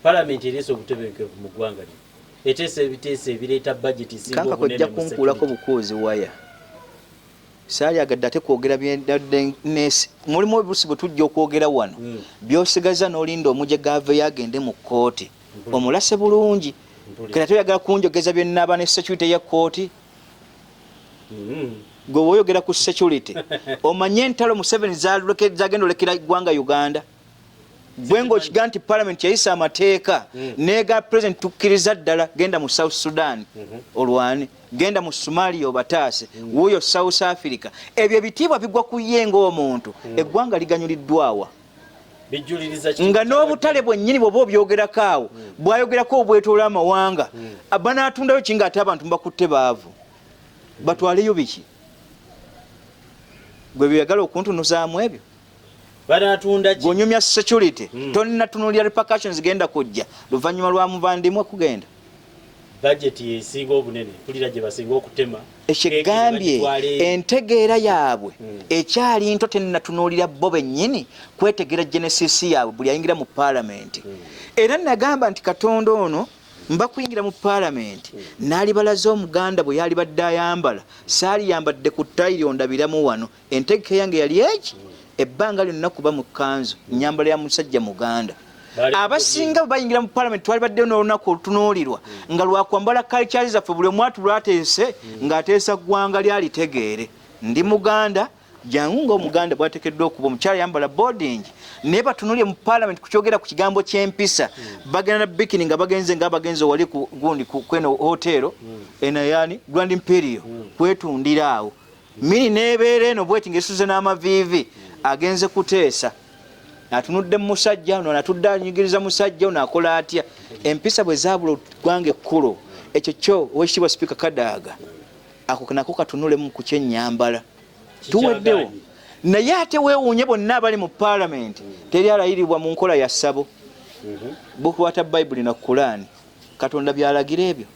Parliament ereese obutebenkevu mu ggwanga lino eteesa ebiteeso ebireeta budget isinga kanka kwejja kunkuulako bukuuzi waya saali agadde ate kwogera byendadde mulimu obusi bwe tujja okwogera wano byosigaza n'olinda omuje gave agende mu kkooti omulase bulungi kera toyagala kunjogeza bye nnaaba ne security ya kkooti gwe woyogera ku security omanye entalo Museveni zagenda olekera eggwanga Uganda gwengo okiga nti Parliament yayisa amateeka neega president tukkiriza ddala genda mu South Sudan olwane genda mu Somalia obataase wuuyo South Africa ebyo ebitiibwa bigwa ku ye ng'omuntu eggwanga liganyuliddwawa nga n'obutale bwennyini bw'oba obyogerako awo bwayogerako obwetoola amawanga banaatundayo kinga ate abantu mbakutte baavu batwaleyo biki gwe byagala okuntunuzaamu ebyo gonyumya security tonnatunulira repercussions genda kujja luvannyuma lwa muvandimwe kugenda budget yesinga obunene kulira gye basinga okutema ekyegambye entegeera yaabwe ekyali nto tennatunulira bo bennyini kwetegera genesis yaabwe buli ayingira mu Parliament era nagamba nti Katonda ono mba kuyingira mu Parliament naali balaze omuganda bwe yali badde ayambala saali yambadde ku tayiri ondabiramu wano entegeka yange yali eki ebbanga lyonna kuba mu kanzu nyambala ya musajja muganda abasinga bayingira mu Parliament twali baddeyo n'olunaku olutunuulirwa nga lwakwambala culture zaffe buli mwatu lwateese ng'ateesa ggwanga lyalitegeere ndi muganda jangu ng'omuganda bwateekeddwa okuba omukyala yambala boarding naye batunuulye mu Parliament kukyogera ku kigambo ky'empisa bagenda na bikini nga bagenze wali gundi kweno hotero enayani Grand Imperial kwetundira awo mini neebeera eno bweti ng'esuze n'amaviivi agenze kuteesa atunudde musajja ono atudde anyigiriza musajja ono akola atya empisa bwe zaabula ggwanga ekkulu ekyo kyo owekitiibwa Speaker Kadaga ako nako katunulemu ku kyennyambala tuweddewo naye ate weewuunye bonna abali mu Parliament teri alayirirwa mu nkola ya ssabo bukwata Bayibuli na Kulaani Katonda byalagira ebyo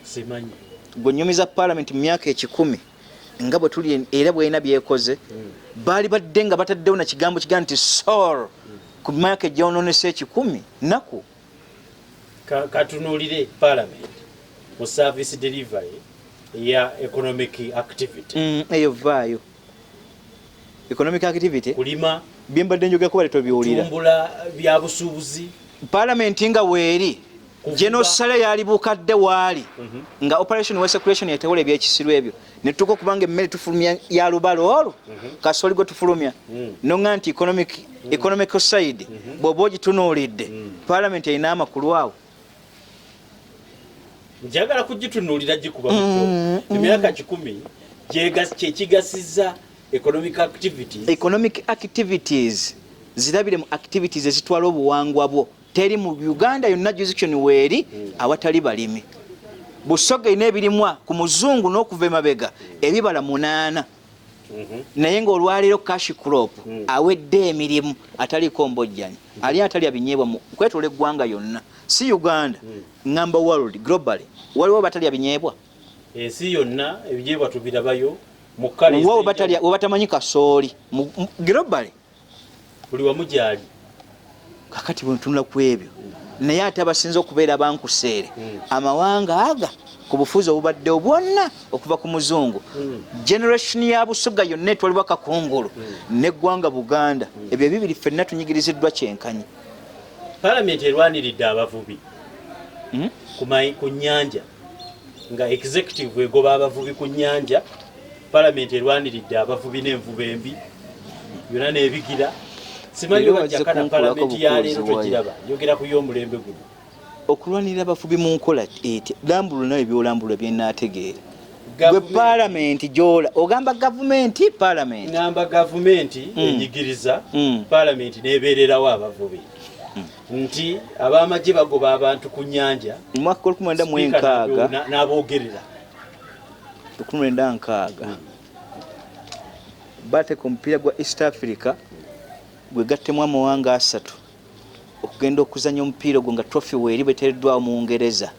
simanyi gwenyumiza Parliament mu myaka 10 nga bwe tuli era bwena byekoze bali badde nga bataddewo na kigambo kiga nti soul ku myaka gyononese 10 naku katunulire Parliament mu service delivery ya economic activity eyo vaayo economic activity kulima byembadde njogeko bale tobiwulira tumbula bya busuubuzi Parliament nga weeri genosale yali bukadde waali nga operation west creation yatewole ebyekisiru ebyo netuko kubanga emmere tufulumya ya lubalo olwo kasoli go tufulumya nonga nti economic side boboji tunuulidde Parliament erina amakulu awo njagala kugitunulira gikuba muto emyaka 10 kyekigasiza economic activities zirabire mu activities ezitwala obuwangwa bwo teri mu Uganda yonna jurisdiction weeri awatali balimi Busoga ine ebirimwa ku muzungu n'okuva emabega ebibala 8 naye ng'olwaliro cash crop awedde emirimu ataliko mbojjanyi ali atali abinyeebwa mu kwetoola eggwanga yonna si Uganda ngamba world globally waliwo batali abinyeebwa ensi yonna ebinyeebwa tubirabayo mu kale wo batamanyi kasooli globally buli wamu gyali kakati bwentunula ku ebyo naye ate abasinza okubeera bankuseere amawanga aga ku bufuzi obubaddewo bwonna okuva ku muzungu generation ya Busoga yonna etwalibwa kakungulu n'eggwanga Buganda ebyo bibiri ffenna tunyigiriziddwa kyenkanyi Parliament erwaniridde abavubi ku nnyanja nga executive egoba abavubi ku nnyanja Parliament erwaniridde abavubi n'envuba embi byonna n'ebigira simanyi wa Jakana Parliament ya leero twegiraba yogera ku y'omulembe guno okulwanirira abafubi mu nkola eti lambulula nawe byolambulula byenaategeera gwe paalamenti gyola ogamba gavumenti paalamenti ngamba gavumenti enyigiriza paalamenti neebererawo abavubi nti abamagye bagoba abantu ku nnyanja mu mwaka 1996 n'aboogerera 1996 bateeka omupiira gwa East Africa gwe gattemu amawanga 3 okugenda okuzanya omupiira ogwo nga trophy weeri bweteereddwawo mu Bungereza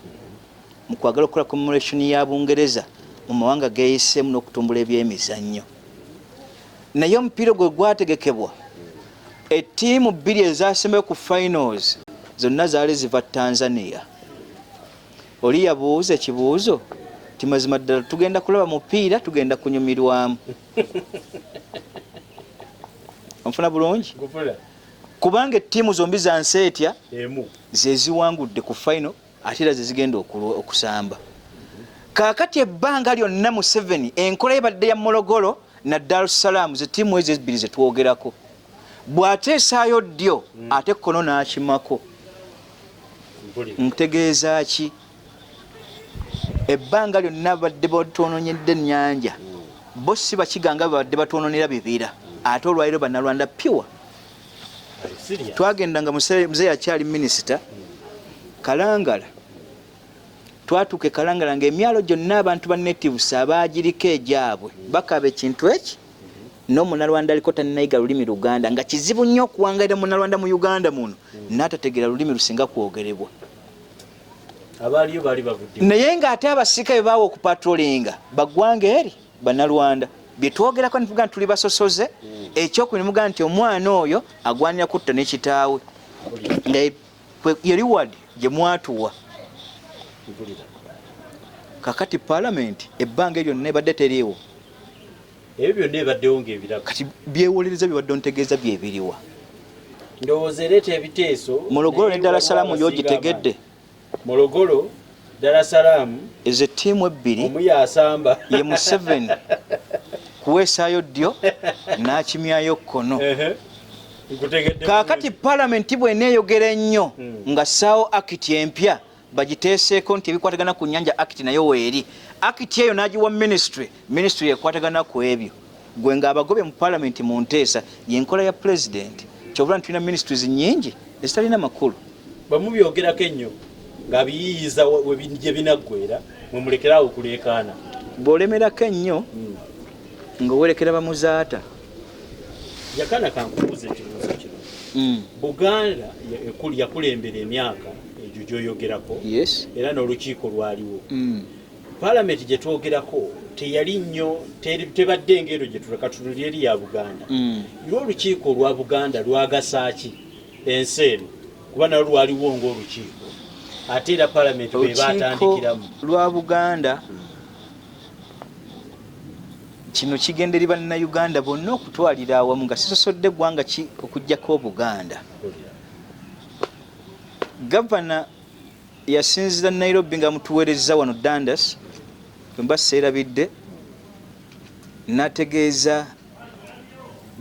mu kwagala okukola commemoration ya Bungereza mu mawanga geeyiseemu n'okutumbula ebyemizannyo naye omupiira gwe gwategekebwa ettiimu 2 ezasembayo ku finals zonna zaali ziva Tanzania oli yabuuza ekibuuzo ti mazima ddala tugenda kulaba mupiira tugenda kunyumirwamu onfuna bulungi kubanga ettiimu zombi zansi etya zeziwangudde ku final ate era zezigenda okusamba kaakati ebbanga lyonna mu 7 enkola ebadde ya Morogoro na Dar es Salaam zittiimu ezo 2 zetwogerako bw'ateesaayo ddyo ate kkono n'akimako ntegeeza ki ebbanga lyonna badde batwononyedde ennyanja bo si bakiganga babadde batwononera bibira ate olwaliro bannalwanda pure twagendanga muze yakyali minisita Kalangala twatuuke Kalangala ng'emyalo gyonna abantu ba natives abaagiriko egyabwe bakaba ekintu eki n'omunalwanda aliko tannayiga lulimi Luganda nga kizibu nnyo okuwangalira munalwanda mu Uganda muno n'atategeera lulimi lusinga kwogerebwa abaaliyo baali bavudde naye ng'ate abasika bwe baawa okupatrolinga baggwanga eri bannalwanda bye twogerako nivuga nti tuli basosoze ekyokubiri muga nti omwana oyo agwanira kutta n'ekitaawe nga ye reward gye mwatuwa kakati paalamenti ebbanga eryo lyonna ebadde teriiwo ebyo byonna ebaddewo ng'ebirako kati byewolereza bibadde ontegeeza byebiriwa ndowooza ereeta ebiteeso Morogoro ne Dar es Salaam y'ogitegedde Morogoro Dar es Salaam ezo ettiimu 2 omu yasamba ye mu 7 kuweesaayo ddyo n'akimyayo kkono kaakati paalamenti bw'eneeyogera ennyo nga ssaawo akiti empya bagiteeseeko nti ebikwatagana ku nnyanja akiti nayo weeri akiti eyo n'agiwa ministry ekwatagana ku ebyo gwe ng'abagobye mu paalamenti mu nteesa y'enkola ya pulezidenti kyobula ntulina ministries nnyingi ezitalina makulu bamubyogerako ennyo ng'abiyiyiza gye binaggwera mwe mulekeraawo okuleekaana bw'olemerako ennyo ng'owerekera bamuzaata Jakana kankubuuza ekibuuzo kino Buganda yakulembera emyaka egyo gy'oyogerako era n'olukiiko lwaliwo paalamenti gye twogerako teyali nnyo tebadde ng'eno gye tuleka tunuli eri ya Buganda olukiiko lwa Buganda lwagasa ki ensi eno kuba nalwo lwaliwo ng'olukiiko ate era paalamenti bwe baatandikiramu lwa Buganda kino kigenda eri bannayuganda bonna okutwalira awamu nga sisosodde ggwanga ki okuggyako Obuganda gavana yasinzira Nairobi nga mutuwereza wano Dandas bwe seerabidde n'ategeeza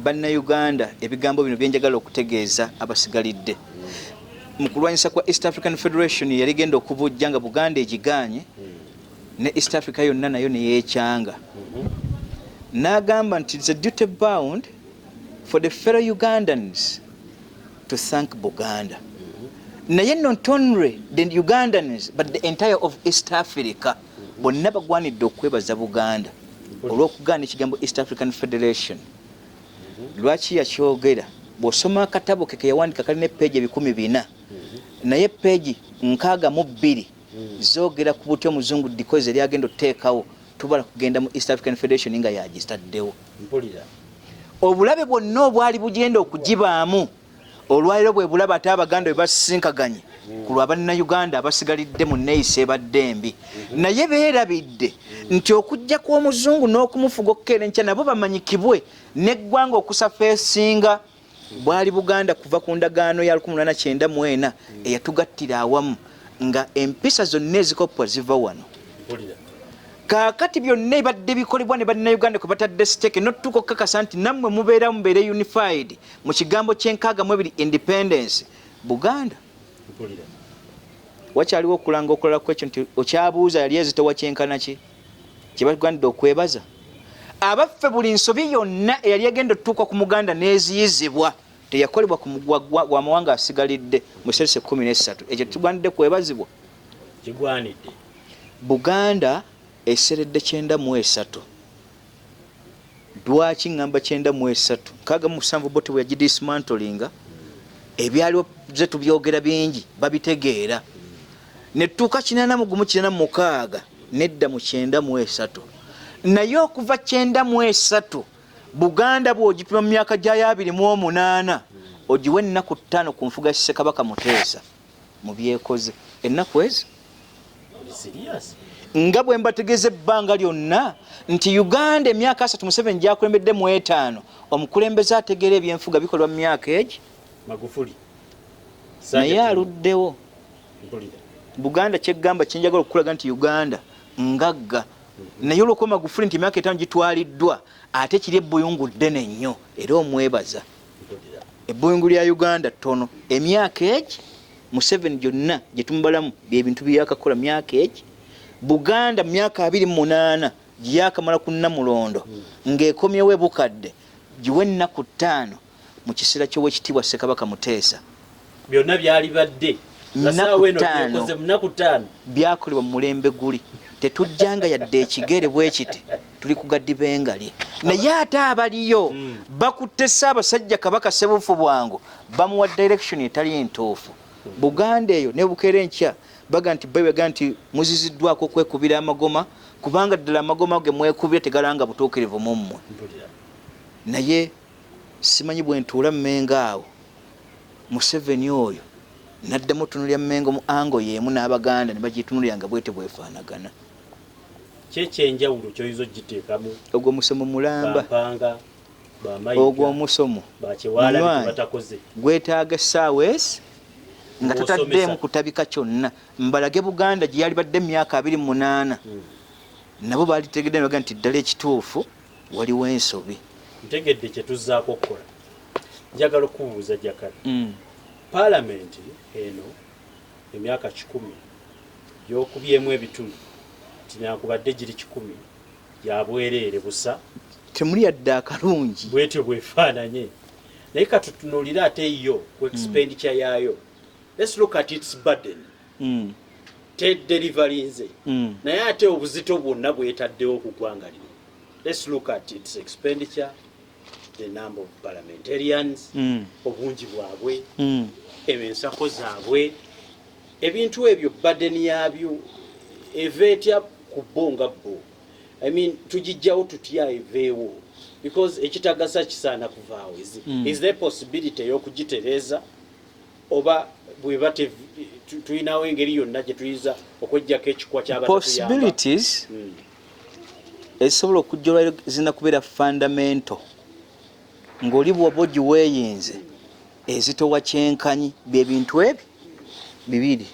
bannayuganda ebigambo bino byenjagala okutegeeza abasigalidde mu kulwanyisa kwa East African Federation yali genda okubujja nga Buganda egigaanye ne East Africa yonna nayo neyeekyanga n'agamba nti it's a duty bound for the fellow Ugandans to thank Buganda naye not only the Ugandans but the entire of East Africa bonna bagwanidde okwebaza Buganda olw'okugaana ekigambo East African Federation lwaki yakyogera bw'osoma akatabo ke yawandika kalina peegi 400 naye peegi 62 zoogera ku buti omuzungu dikoze lyagenda oteekawo tubala kugenda mu East African Federation nga yagistaddewo obulabe bwonna obwali bugenda okugibaamu olwaliro bwe bulaba ate Abaganda bwe basisinkaganye ku lwa bannayuganda abasigalidde mu neeyisa ebadde embi naye beerabidde nti okujja kw'omuzungu n'okumufuga okukeera enkya nabo bamanyikibwe n'eggwanga okusafeesinga bwali Buganda kuva ku ndagaano ya 1894 eyatugattira awamu nga empisa zonna ezikoppwa ziva wano kaakati byonna ebadde bikolebwa ne bannayuganda kwe batadde siteeke n'otutuuka okukakasa nti nammwe mubeere unified mu kigambo ky'enkaaga mu ebiri independence Buganda wakyaliwo okulanga okulala kwekyo nti okyabuuza yali ezitowa kyenkana ki kyebagwanidde okwebaza abaffe buli nsobi yonna eyali egenda otutuuka ku muganda n'eziyizibwa teyakolebwa ku gwa mawanga asigalidde mu serese 13 ekyo tugwanidde kwebazibwa kigwanidde Buganda eseredde 93 lwaki ngamba 93 kaga mu 7 bote bwe yagidismantlinga ebyaliwo ze tubyogera bingi babitegeera netuuka 896 nedda mu 93 naye okuva 93 Buganda bw'ogipima mu myaka gya 28 ogiwe ennaku 5 ku nfuga Ssekabaka Muteesa mu byekoze ennaku ezo nga bwe mbategeeza ebbanga lyonna nti Uganda emyaka 37 gyakulembedde mu 5 omukulembeze ategeera ebyenfuga bikolwa mu myaka egi Magufuli naye aluddewo Buganda kyeggamba kyenjagala okukulaga nti Uganda ngagga naye olwokuba Magufuli nti emyaka 5 gitwaliddwa ate kiri ebbuyungu ddene nnyo era omwebaza ebbuyungu lya Uganda ttono emyaka egi mu 7 gyonna gye tumubalamu byebintu byakakola myaka egi Buganda myaka 28 gyakamala ku Namulondo ng'ekomyewo ebukadde giwe ennaku 5 mu kiseera ky'owekitiibwa Ssekabaka Muteesa byonna byali badde munaku 5 byakolebwa mu mulembe guli tetujjanga yadde ekigere bwe kiti tuli ku gaddibengali naye ate abaliyo bakutte Ssaabasajja Kabaka Ssebufu Bwangu bamuwa direction etali entuufu Buganda eyo ne bukeera enkya baga nti baga nti muziziddwako okwekubira amagoma kubanga ddala amagoma ge mwekubira tegalanga butuukirivu mu mmwe naye simanyi bwe ntuula mmenga awo Museveni oyo naddamu tunulya mmengo mu ango yeemu n'Abaganda ne bagitunulya nga bwete bwefaanagana kyekyenjawulo kyoyiza ogiteekamu ogwo musomo mulamba bampanga bamayiga ogwo omusomo bakyewala batakoze gwetaaga essaawa esi nga totaddeemu kutabika kyonna mbalage Buganda gye yali badde emyaka 28 nabo baalitegedde baga nti ddala ekituufu waliwo ensobi ntegedde kye tuzzaako okukola njagala okubuuza Jakana Paalamenti eno emyaka 10 yokubyemu ebitundu tinakubadde giri 10 yabwereere busa temuli yadde akalungi bwetyo bwefaananye naye katutunuulira ate yo ku expenditure yaayo let's look at its burden delivery nze naye ate obuzito bwonna bwetaddewo ku ggwanga lino let's look at its expenditure the number of parliamentarians obungi bwabwe ensako zaabwe ebintu ebyo burden yaabyo evetya ku bonga bo I mean tujijjawo tutya eveewo because ekitagasa kisaana kuvaawo is there possibility y'okugitereza oba bwebate tuyinawo engeri yonna gye tuyiza okwejjako ekikwa ky'abantu possibilities ezisobola okujjolwa zina kubeera fundamental ng'oli bw'oba ogiweeyinze ezitowa kyenkanyi byebintu ebyo bibiri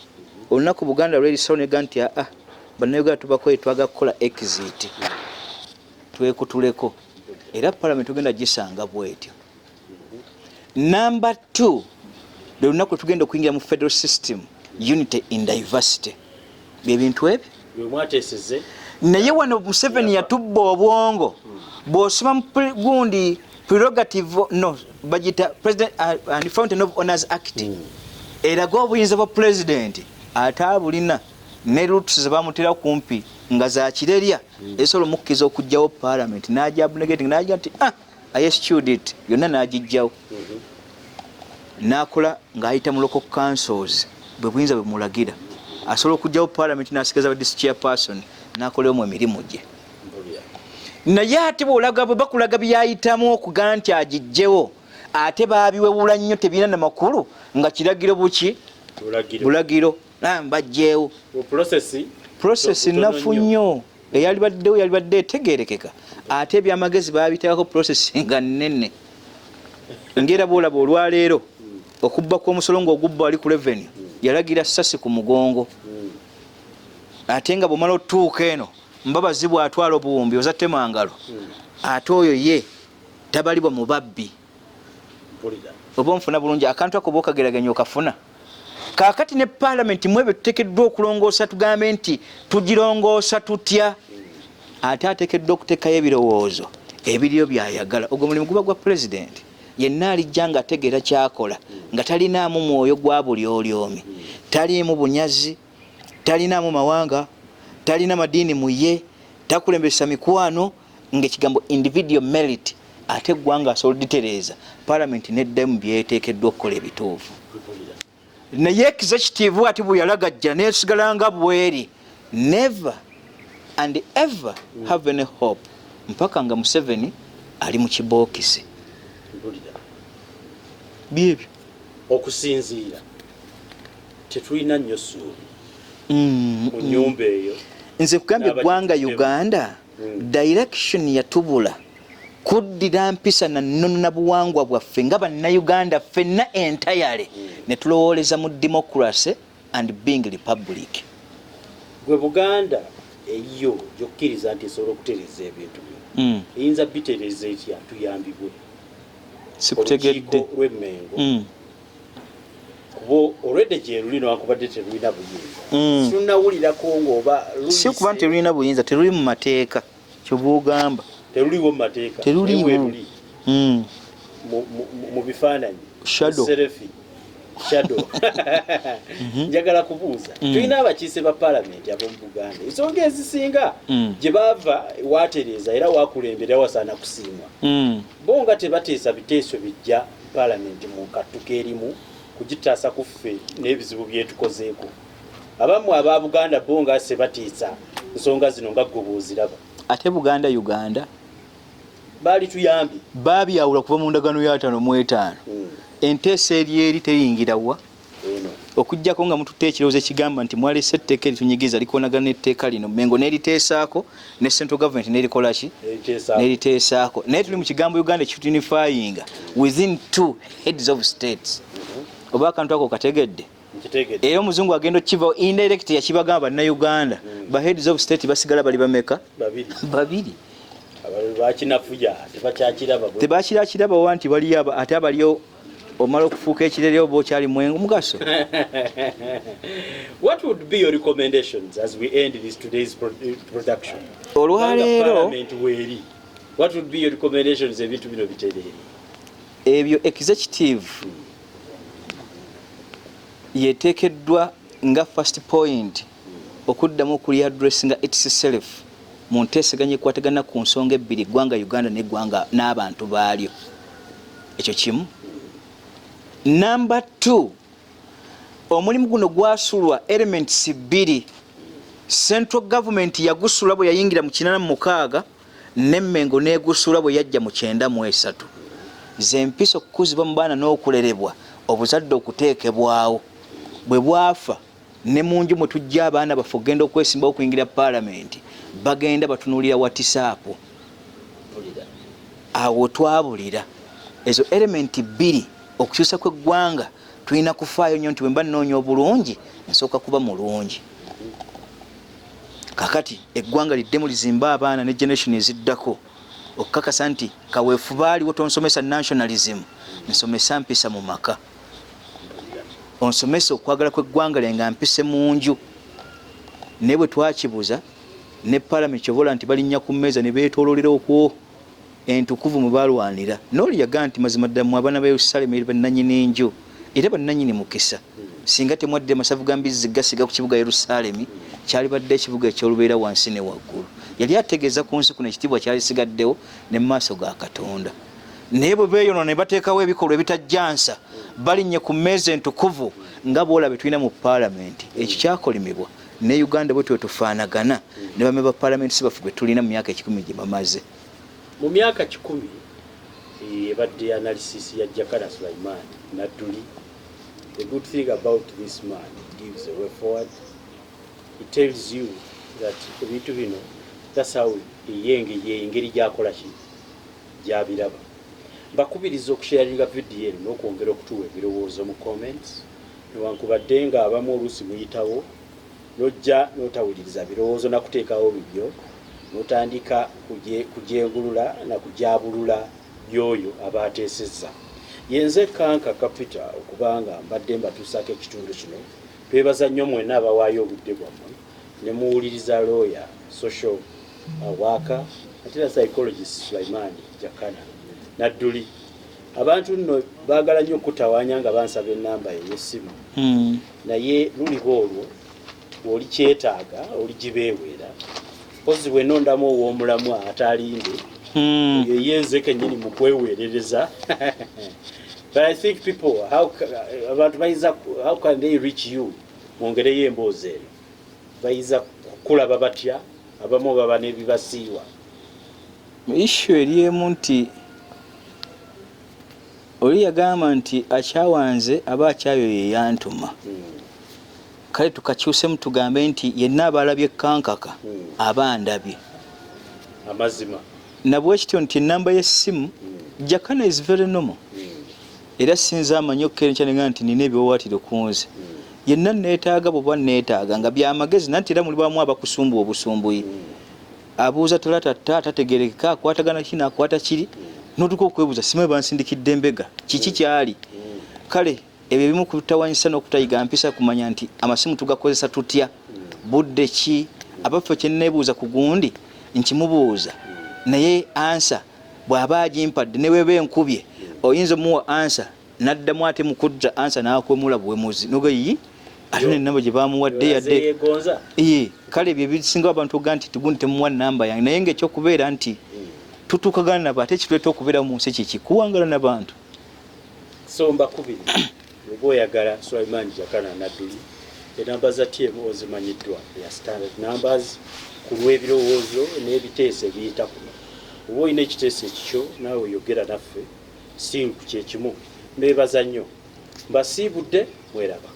olunaku Buganda lwerisaonega nti bannayuganda tubakoye twaga kukola exit twekutuleko era Parliament tugenda gisanga bwetyo number 2 lwe lunaku tugenda okuyingira mu federal system unity in diversity byebintu ebyo bwemwateseze naye wano Museveni yatubba obwongo bw'osoma gundi prerogative no bagita president and fountain of honors act eraga obuyinza bwa president atabulina ne roots zabamutera kumpi nga za kirerya esolo mukkiza okujjawo Parliament n'ajja abnegating n'ajja nti I eschewed it yonna n'agijjawo n'akola ng'ayita mu local councils bwe buyinza bwe mulagira asobola okujjawo Parliament n'asigaza ba district chairperson n'akolewo emirimu gye naye ate bw'olaga bwe bakulaga byayitamu okugaa nti agijjewo ate baabiwewula nnyo tebirina na makulu nga kiragiro buki bulagiro mbajjeewo process nafu nnyo eyali baddewo yali badde etegeerekeka ate ebyamagezi baabitekako process nga nnene ngera bw'olaba olwaleero okubba kw'omusolo ng'ogubba wali ku revenue yalagira ssasi ku mugongo ate nga bw'omala otuuka eno mbabazi bw'atwala obuwumbi ozatemangalo ate oyo ye tabalibwa mu babbi oba onfuna bulungi akantu ako bookageraganya okafuna kakati ne parliament mwebe tutekeddwa okulongoosa tugambe nti tugirongoosa tutya ate atekeddwa okuteekayo ebirowoozo ebiriyo byayagala ogwo mulimu guba gwa president yenna alijja nga ategeera kyakola nga talinaamu mwoyo gwa buli olyomi taliimu bunyazi talinaamu mawanga talina madiini mu ye takulembesa mikwano ng'ekigambo individual merit ate eggwanga asobola ditereeza parliament neddamu byeteekeddwa okukola ebituufu naye executive ati bwe yalagajja neesigala nga bweri never and ever have any hope mpaka nga Museveni ali mu kibookisi byebyo okusinziira tetulina nnyo ssuubi mu nnyumba eyo nze kugambye eggwanga Uganda direction yatubula kuddira mpisa na nnono na buwangwa bwaffe nga bannayuganda ffenna entayale ne tulowooleza mu democracy and being republic gwe Buganda eyo gyokkiriza nti esobola okutereeza ebintu bino eyinza bitereeza etya tuyambibwe sikutegedde lw'emmengo kuba olwedde gye luli newankubadde terulina buyinza situnawulirako ng'oba si kuba nti terulina buyinza teruli mu mateeka kyobuugamba teruliwo mu mateeka teruliwo mu bifaananyi shadow njagala kubuuza tulina abakiise ba palamenti ab'omu Buganda ensonga ezisinga gye baava watereeza era wakulembera wasaana kusiimwa bo nga tebateesa biteeso bijja palamenti mu kattuka erimu kugitaasa kuffe n'ebizibu byetukozeeko abamu aba Buganda bo nga sebatiisa nsonga zino nga gwe bw'oziraba ate Uganda baali tuyambye babyawula kuva mu ndagaano ya 5 enteesa eri teyingira wa okujjako nga mututte ekirowoozo ekigamba nti mwalese etteeka eritunyigiza likonagana n'etteeka lino mengo n'eriteesaako ne central government n'erikola ki n'eriteesaako naye tuli mu kigambo Uganda ekitunifayinga within 2 heads of states oba akantu ako kategedde era omuzungu agenda okivaho indirect yakibagamba bannayuganda ba heads of state basigala bali bameka babiri bakinafuja tebakirakiraba wa nti bali ate abaliyo omala okufuuka ekirere oba okyali mwengu mugaso. What would be your recommendations as we end this today's production? Olwaleero what would be your recommendations ebintu bino biterere? Ebyo executive yeteekeddwa nga first point okuddamu okuli addressinga itself mu nteeseganya ekwatagana ku nsonga ebbiri ggwanga Uganda n'eggwanga n'abantu baalyo. Ekyo kimu. Number 2, omulimu guno gwasulwa elements bbiri. Central government yagusula bwe yayingira mu 86 n'emmengo n'egusula bwe yajja mu 93. Zempisa okukuzibwa mu baana n'okulerebwa obuzadde okuteekebwawo bwe bwafa ne munju mwe tujja abaana bafe ogenda okwesimba okuyingira parliament bagenda batunuulira WhatsApp. Awo twabulira ezo element bbiri okukyusa kw'eggwanga tulina kufaayo nnyo nti bwe mba nnoonya obulungi nsooka kuba mulungi. Kakati eggwanga liddemu lizimba abaana ne generation eziddako okukakasa nti kaweefu baaliwo tonsomesa nationalism nsomesa mpisa mu maka, onsomesa okwagala kw'eggwanga lyenga mpise mu nju. Naye bwe twakibuza ne parliament kyobola nti balinnya ku mmeeza ne beetooloolera okwo entukuvu mwe balwanira n'oli yagaa nti mazima ddala mu abaana ba Yerusalemu eri bannannyini nju era bannannyini mukisa singa temwadde masavu ga mbizzi gasiga ku kibuga Yerusalemu kyali badde ekibuga ekyolubeera wansi ne waggulu. Yali ategeeza ku nsi kuno ekitiibwa kyali sigaddewo ne mu maaso ga Katonda. Naye bwe beeyonoona ne bateekawo ebikolwa ebitajjansa balinnye ku mmeeza entukuvu nga bw'olaba tulina mu parliament. Ekyo kyakolimibwa ne Uganda bwe tufaanagana ne bame ba parliament si baffe bwe tulina mu myaka 10 gye bamaze. Mu myaka 10 ebadde analysis ya Jakana Nadduli. The good thing about this man, it gives a way forward. It tells you that ebintu bino, that's how engeri gyakola ki gyabiraba. Mbakubiriza okusharinga video eno n'okwongera okutuwa ebirowoozo mu comments. Newankubadde nga abamu oluusi muyitawo n'ojja n'otawuliriza birowoozo nakuteekawo bibyo n'otandika kugyengulula na kugyabulula byoyo abateesezza. yenze kanka capital okubanga mbadde mbatuusaako ekitundu kino twebaza nnyo mwena abawaayo obudde bwammwe ne muwuliriza lawyer social worker ate era psychologist Sulaiman Jakana Nadduli abantu nno baagala nnyo okutawaanya nga bansaba ennamba ey'essimu naye luliwo olwo oli kyetaaga oli gibeewera pozi bwenondamu ow'omulamu atalinde yenze kennyini mu kweweerereza. But I think people, how can they reach you? Mwongereyo emboozi eno bayinza kukulaba batya abamu baba n'ebibasiiwa. Issue eri emu nti oli yagamba nti akyawanze aba akyayo ye yantuma kale tukakyusemu tugambe nti yenna abalabye kankaka aba ndabye amazima nabwe kityo nti ennamba y'essimu Jakana is very normal era sinza amanyi okukerenkyanga nti nina ebiwawaatiro kunze yenna neetaaga bw'oba neetaaga nga byamagezi nanti era mulibamu abakusumbu obusumbuyi abuuza talatatta tategerekeka akwatagana kino akwata kiri notuka okwebuuza simanyi bansindikidde embega kiki kyali kale ebyo ebimu kutawanyisa n'okutayiga mpisa kumanya nti amasimu tugakozesa tutya budde ki abaffe kyenneebuuza ku gundi nkimubuuza naye ansa bw'aba agimpadde ne weeba enkubye oyinza omuwa ansa n'addamu ate mu kudda ansa n'akwemula buwemuzi nogayi ate n'ennamba gye bamuwadde yadde kale ebyo ebisinga abantu oga nti tugundi temuwa nnamba yange naye ng'ekyokubeera nti tutuukagana nabo ate ekituleeta okubeera mu nsi kiki kuwangala n'abantu. So mbakubiri oba oyagala Sulaiman Jakana Nadduli enamba za TM ozimanyiddwa ya standard numbers ku lw'ebirowoozo n'ebiteeso ebiyita kuno oba olina ekiteeso ekikyo naawe oyogera naffe si kyekimu mbeebaza nnyo mbasiibudde mweraba.